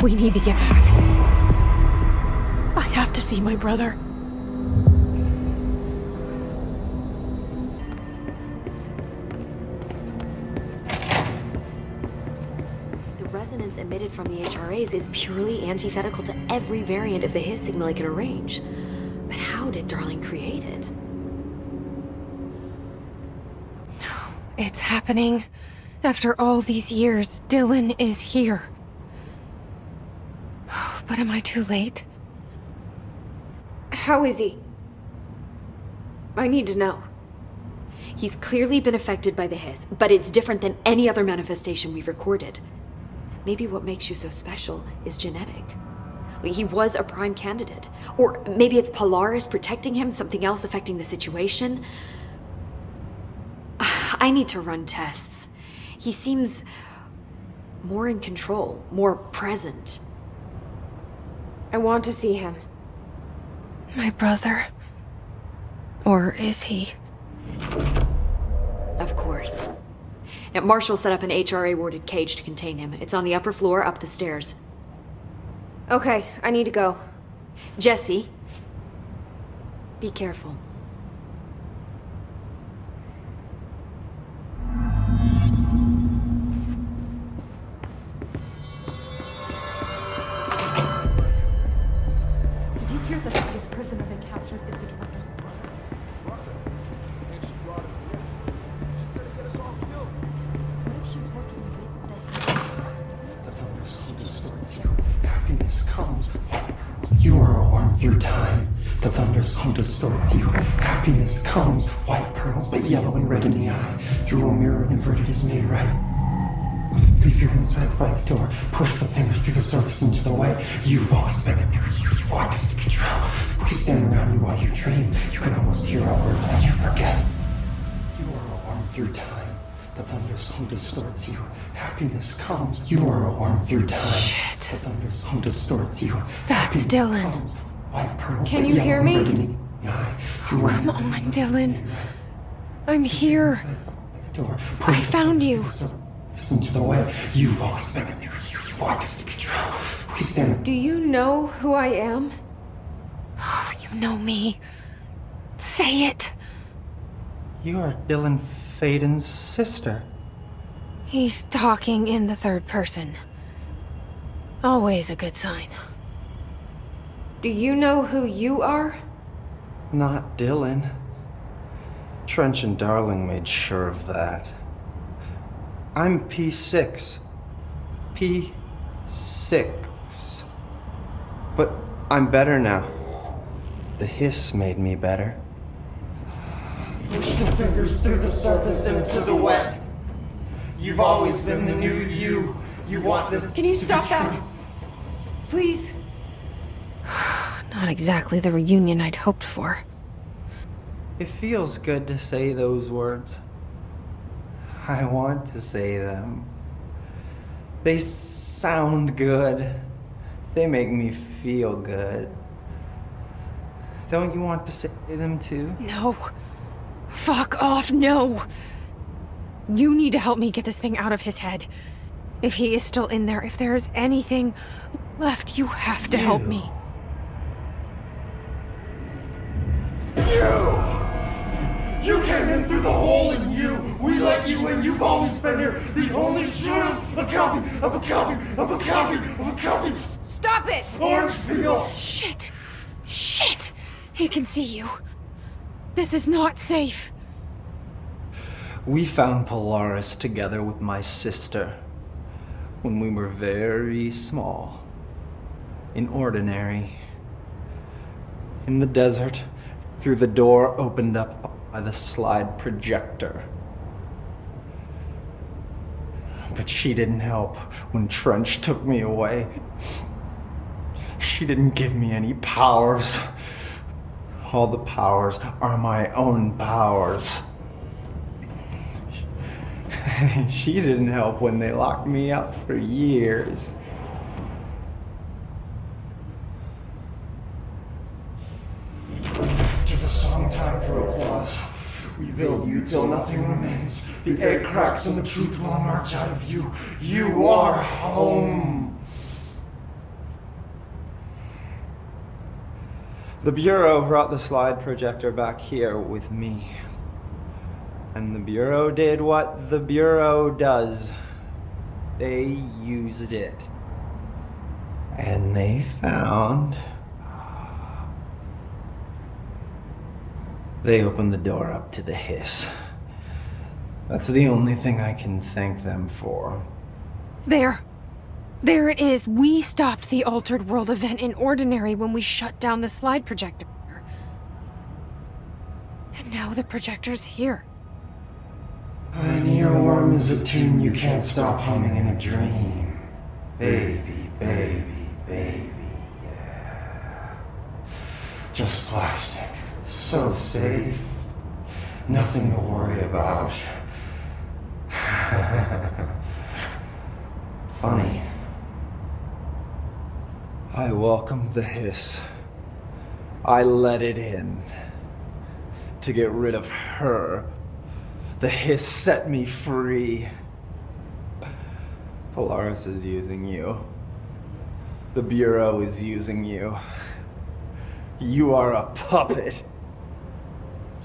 We need to get back. I have to see my brother. The resonance emitted from the HRAs is purely antithetical to every variant of the Hiss signal I can arrange. But how did Darling create it? It's happening. After all these years, Dylan is here. But am I too late? How is he? I need to know. He's clearly been affected by the Hiss, but it's different than any other manifestation we've recorded. Maybe what makes you so special is genetic. He was a prime candidate. Or maybe it's Polaris protecting him, something else affecting the situation. I need to run tests. He seems more in control, more present. I want to see him. My brother? Or is he? Of course. Now, Marshall set up an HRA-warded cage to contain him. It's on the upper floor, up the stairs. Okay, I need to go. Jesse, be careful. Did you hear that this prisoner they captured is the director's brother? And she brought him here. She's gonna get us all killed. What if she's working with the The focus distorts you. Happiness comes. You are a worm through time. The thunderstorm distorts you. Happiness comes. White pearls, but yellow and red in the eye. Through a mirror inverted is made right. Leave your insides by the door. Push the fingers through the surface into the way. You've always been in there. You want this to be true. We stand around you while you dream. You can almost hear our words, but you forget. You are a worm through time. The thunderstorm distorts you. Happiness comes. You are a worm through time. Shit. The thunderstorm distorts you. That's Happiness Dylan. comes. White pearls, Can but you yellow hear and me? red in the eye. Through a Come mirror on, inverted is Dylan. made right. I'm here. Door. I found you. Listen to the way. You've always been in there. You want this to be true. We stand. Do you know who I am? You know me. Say it. You are Dylan Faden's sister. He's talking in the third person. Always a good sign. Do you know who you are? Not Dylan. Trench and Darling made sure of that. I'm P6. P6. But I'm better now. The Hiss made me better. Push the fingers through the surface into the wet. You've always been the new you. You want this. Can you stop that? Please? Not exactly the reunion I'd hoped for. It feels good to say those words. I want to say them. They sound good. They make me feel good. Don't you want to say them too? No. Fuck off, no. You need to help me get this thing out of his head. If he is still in there, if there is anything left, you have to help me. You came in through the hole in you. We let you in. You've always been here. The only true. A copy of a copy of a copy of a copy. Stop it! Orange peel. Shit. Shit! He can see you. This is not safe. We found Polaris together with my sister when we were very small, in Ordinary, in the desert, through the door opened up by the slide projector. But she didn't help when Trench took me away. She didn't give me any powers. All the powers are my own powers. She didn't help when they locked me up for years. After the song, time for applause. We build you till nothing remains. The egg cracks and the truth will emerge out of you. You are home. The Bureau brought the slide projector back here with me. And the Bureau did what the Bureau does. They used it. And they found... They opened the door up to the hiss. That's the only thing I can thank them for. There it is. We stopped the Altered World event in Ordinary when we shut down the slide projector. And now the projector's here. An earworm is a tune you can't stop humming in a dream. Baby, baby, baby, yeah. Just plastic. So safe. Nothing to worry about. Funny. I welcomed the hiss. I let it in. To get rid of her. The hiss set me free. Polaris is using you. The Bureau is using you. You are a puppet.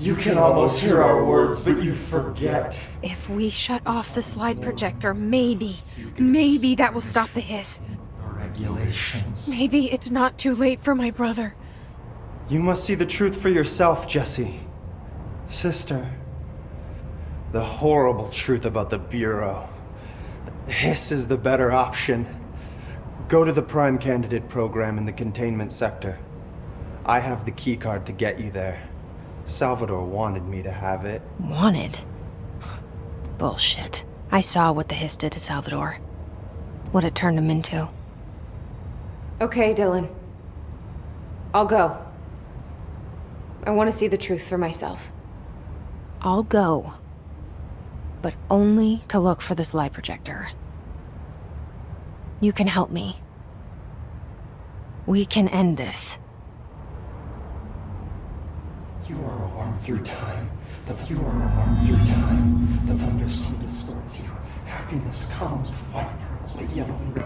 You can almost hear our words, but you forget. If we shut off the slide projector, maybe that will stop the hiss. Regulations. Maybe it's not too late for my brother. You must see the truth for yourself, Jessie. Sister. The horrible truth about the Bureau. The hiss is the better option. Go to the Prime Candidate program in the containment sector. I have the keycard to get you there. Salvador wanted me to have it. Wanted? Bullshit. I saw what the hiss did to Salvador. What it turned him into. Okay, Dylan. I'll go. I want to see the truth for myself. I'll go. But only to look for the slide projector. You can help me. We can end this. You are a worm through time. You are a worm through time. The thunderstorm distorts you. Happiness comes with white pearls, but yellow and red.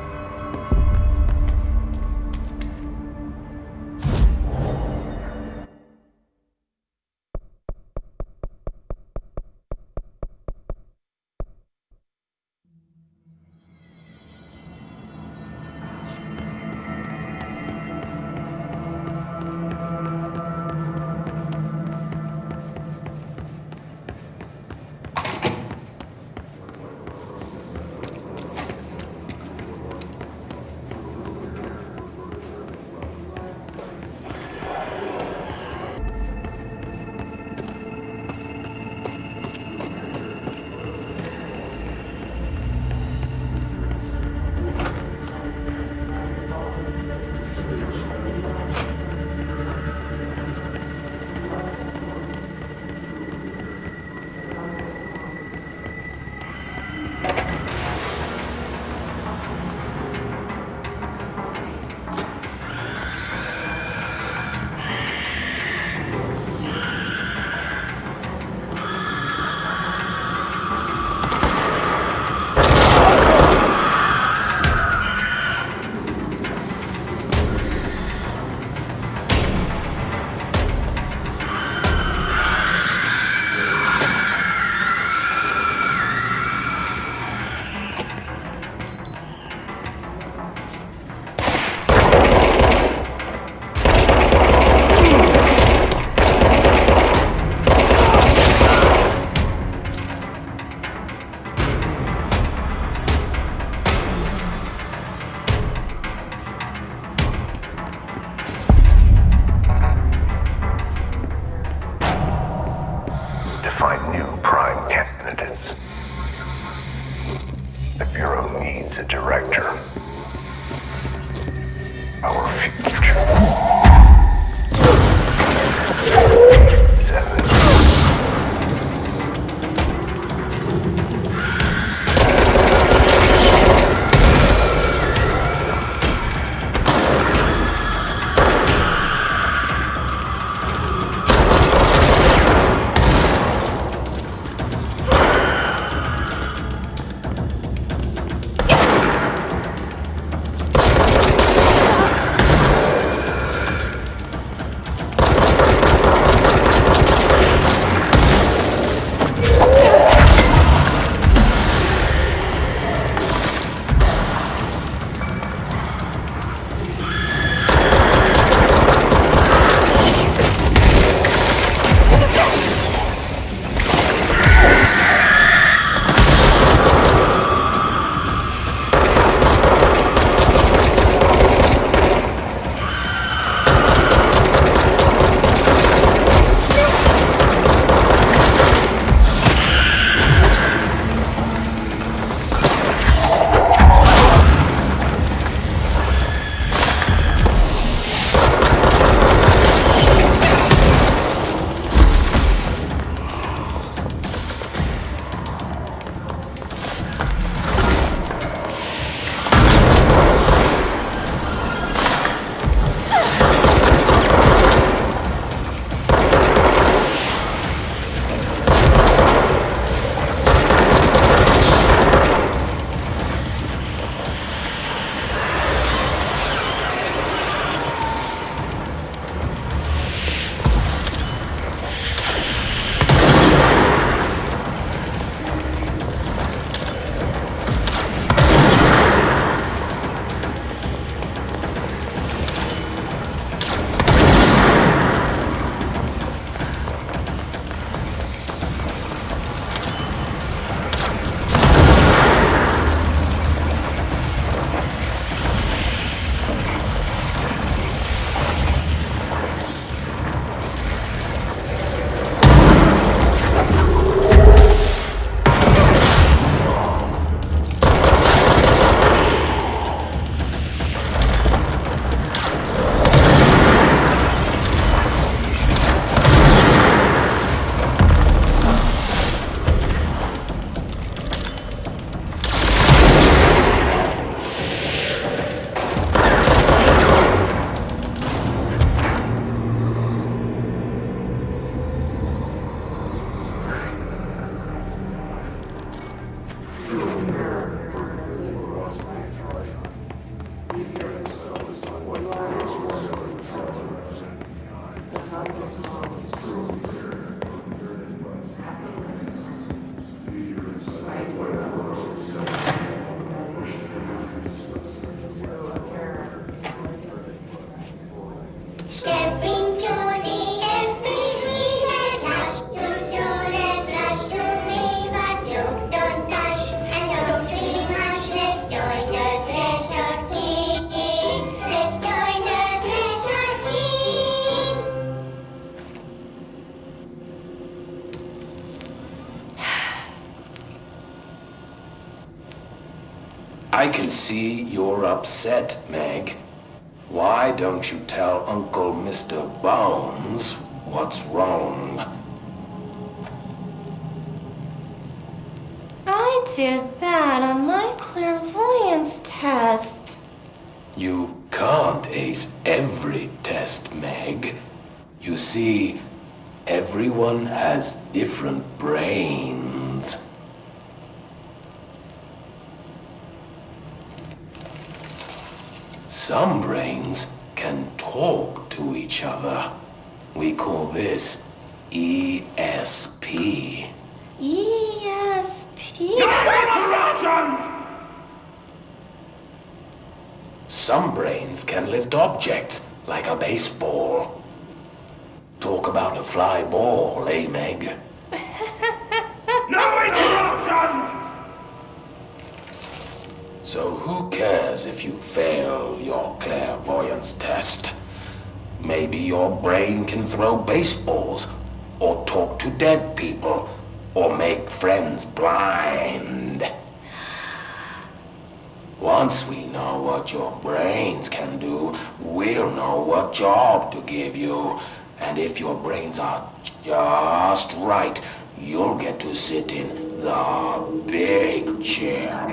Find new prime candidates. The Bureau needs a director. Our future. 7. I can see you're upset, Meg. Why don't you tell Uncle Mr. Bones what's wrong? I did bad on my clairvoyance test. You can't ace every test, Meg. You see, everyone has different brains. Some brains can talk to each other. We call this ESP. ESP? Some brains can lift objects like a baseball. Talk about a fly ball, eh, Meg? No interruptions! So who cares if you fail your clairvoyance test? Maybe your brain can throw baseballs, or talk to dead people, or make friends blind. Once we know what your brains can do, we'll know what job to give you. And if your brains are just right, you'll get to sit in the big chair.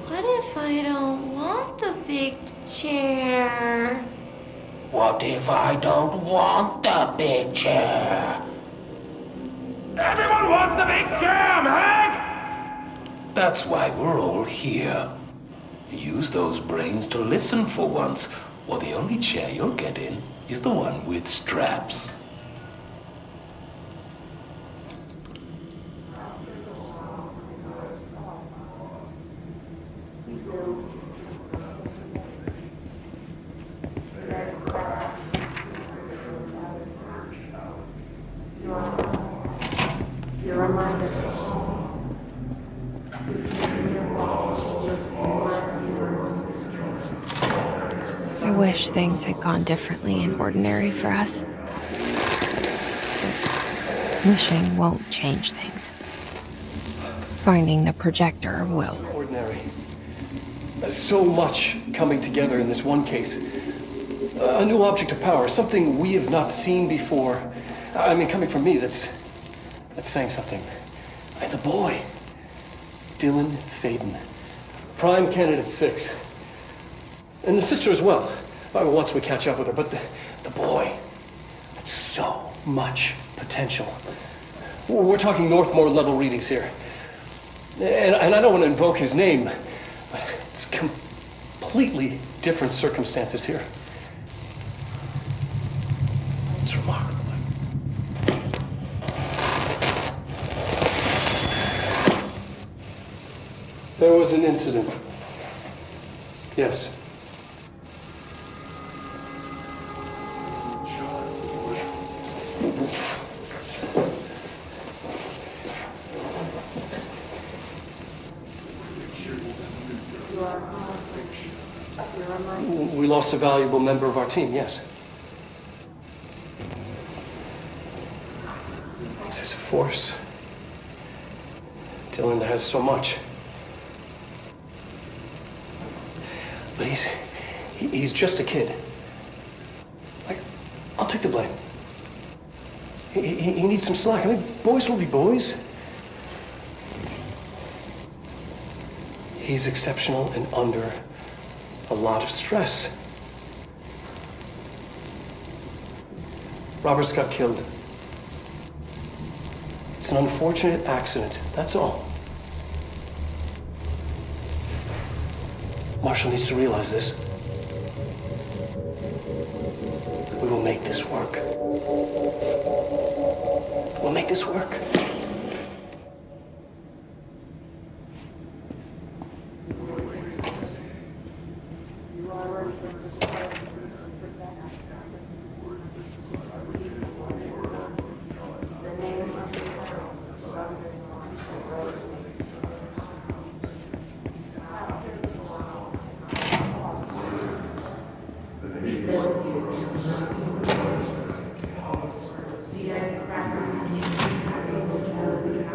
What if I don't want the big chair? What if I don't want the big chair? Everyone wants the big chair, Meg! That's why we're all here. Use those brains to listen for once, or the only chair you'll get in is the one with straps. I wish things had gone differently in Ordinary for us. Wishing won't change things. Finding the projector will. Ordinary. There's so much coming together in this one case. A new object of power, something we have not seen before. I mean, coming from me, that's saying something. And the boy, Dylan Faden, prime candidate 6. And the sister as well. Once we catch up with her, but the boy, so much potential. We're talking Northmore level readings here. And I don't want to invoke his name, but it's completely different circumstances here. It's remarkable. There was an incident. Yes. We lost a valuable member of our team, yes. It's this force. Dylan has so much. But he's just a kid. I'll take the blame. He needs some slack. I mean, boys will be boys. He's exceptional and under a lot of stress. Roberts got killed. It's an unfortunate accident, that's all. Marshall needs to realize this. We will make this work. We'll make this work.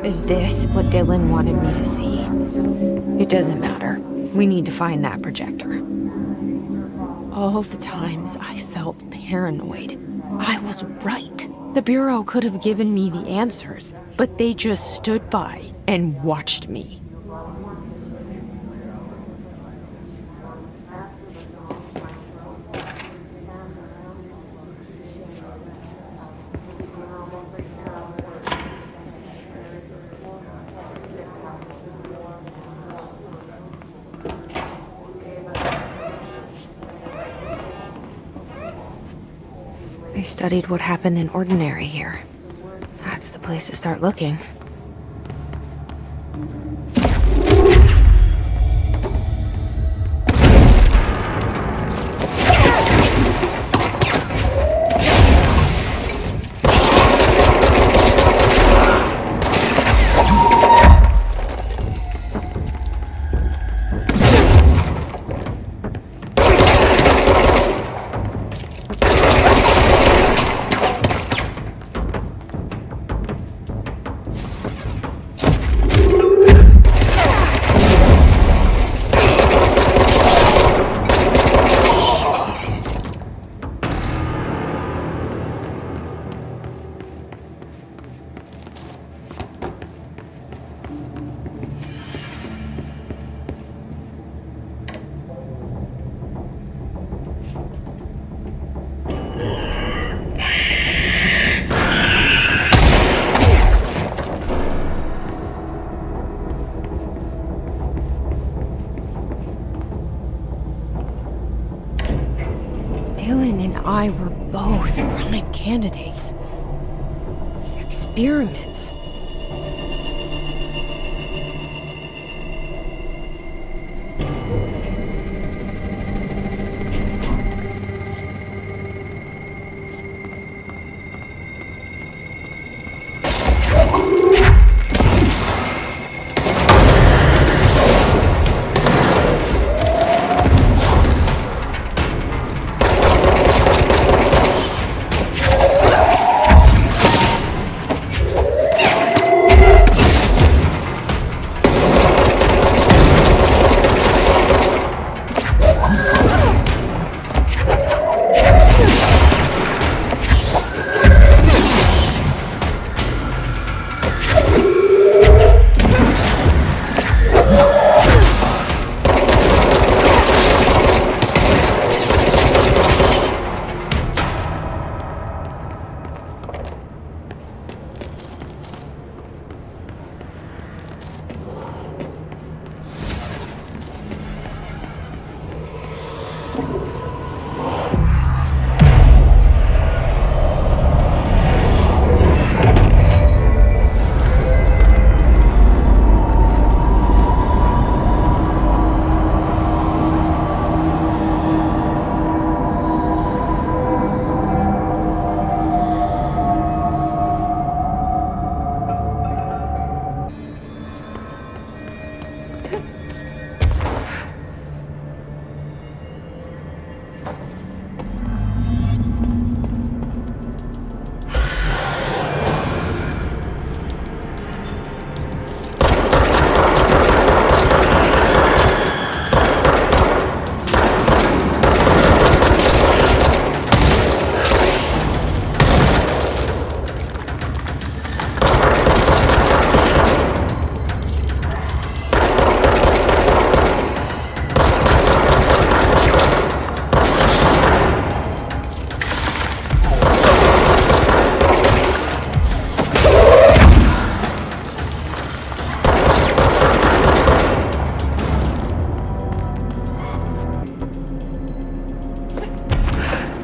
Is this what Dylan wanted me to see? It doesn't matter. We need to find that projector. All the times I felt paranoid, I was right. The Bureau could have given me the answers, but they just stood by and watched me. They studied what happened in Ordinary here. That's the place to start looking. Dylan and I were both prime candidates. Experiments.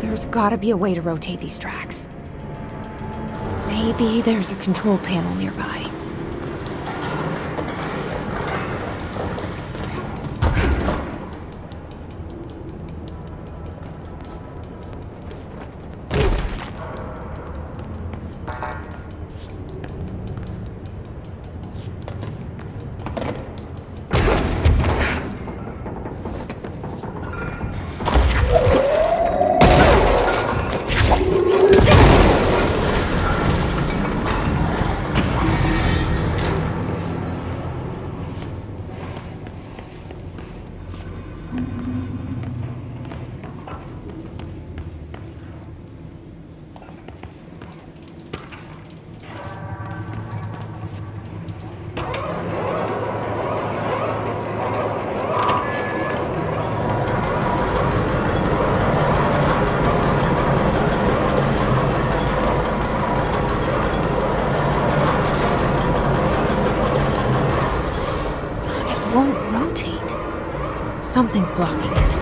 There's gotta be a way to rotate these tracks. Maybe there's a control panel nearby. Something's blocking it.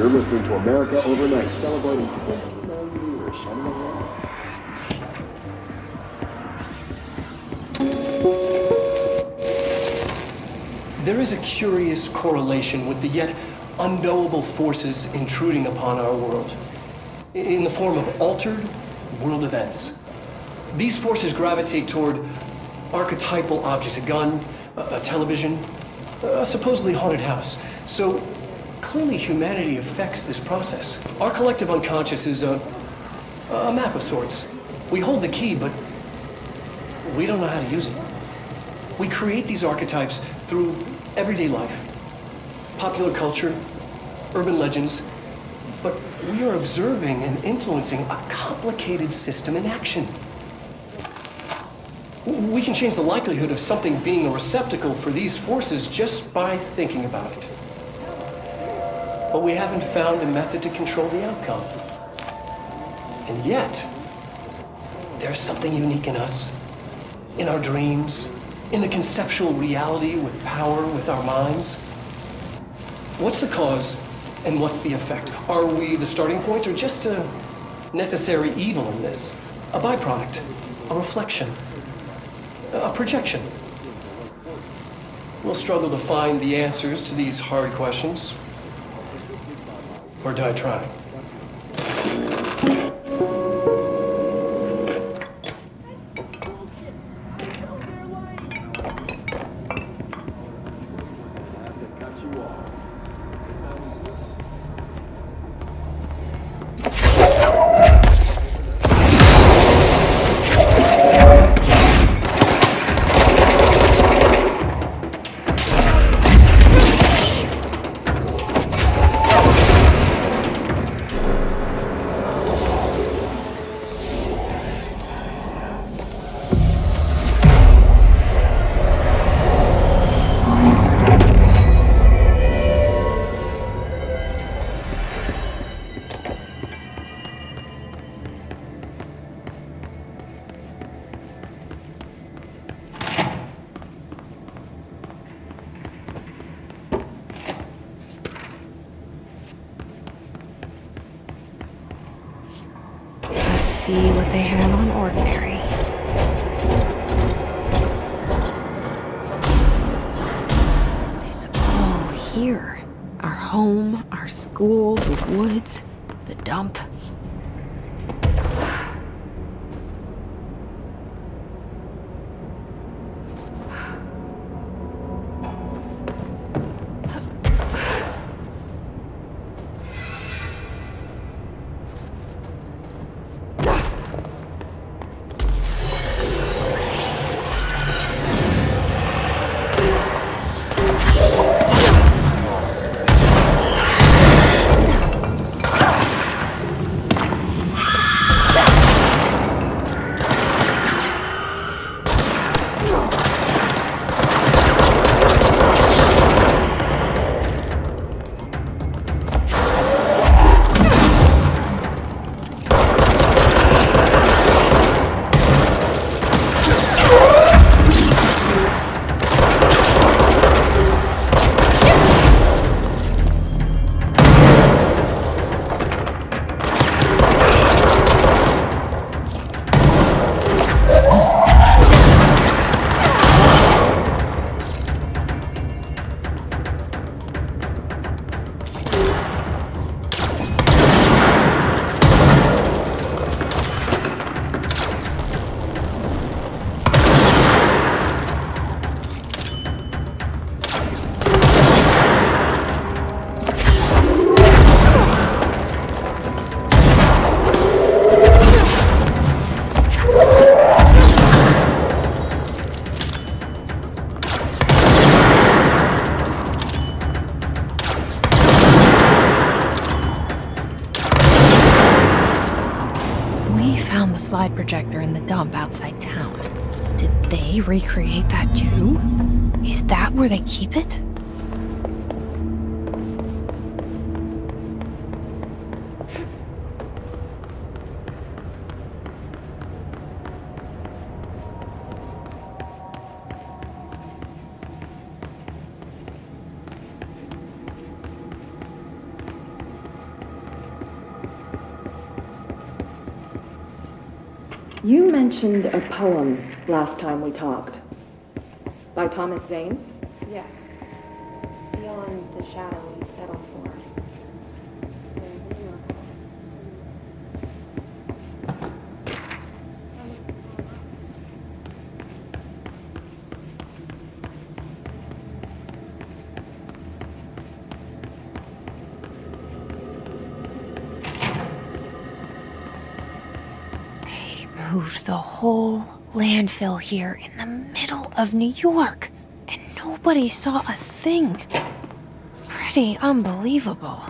You're listening to America Overnight, celebrating 29 years shining a light in the shadows. There is a curious correlation with the yet unknowable forces intruding upon our world in the form of altered world events. These forces gravitate toward archetypal objects, a gun, a television, a supposedly haunted house. So clearly humanity affects this process. Our collective unconscious is a map of sorts. We hold the key, but we don't know how to use it. We create these archetypes through everyday life, popular culture, urban legends, but we are observing and influencing a complicated system in action. We can change the likelihood of something being a receptacle for these forces just by thinking about it. But we haven't found a method to control the outcome. And yet, there's something unique in us, in our dreams, in the conceptual reality with power with our minds. What's the cause and what's the effect? Are we the starting point or just a necessary evil in this? A byproduct, a reflection, a projection? We'll struggle to find the answers to these hard questions, or die trying. See what they have on ordinary. It's all here. Our home, our school, the woods, the dump. found the slide projector in the dump outside town. Did they recreate that too? Is that where they keep it? You mentioned a poem last time we talked. By Thomas Zane? Yes. Beyond the shadow you settle for. Moved the whole landfill here in the middle of New York, and nobody saw a thing. Pretty unbelievable.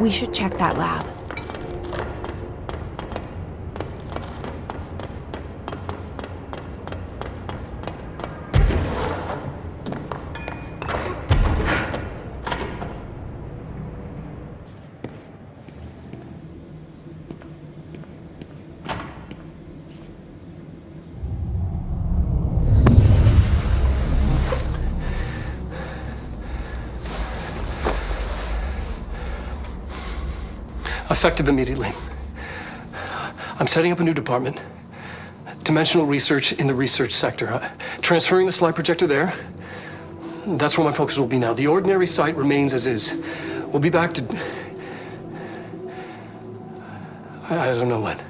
We should check that lab. Effective immediately. I'm setting up a new department. Dimensional research in the research sector. Transferring the slide projector there. That's where my focus will be now. The ordinary site remains as is. We'll be back to... I don't know when.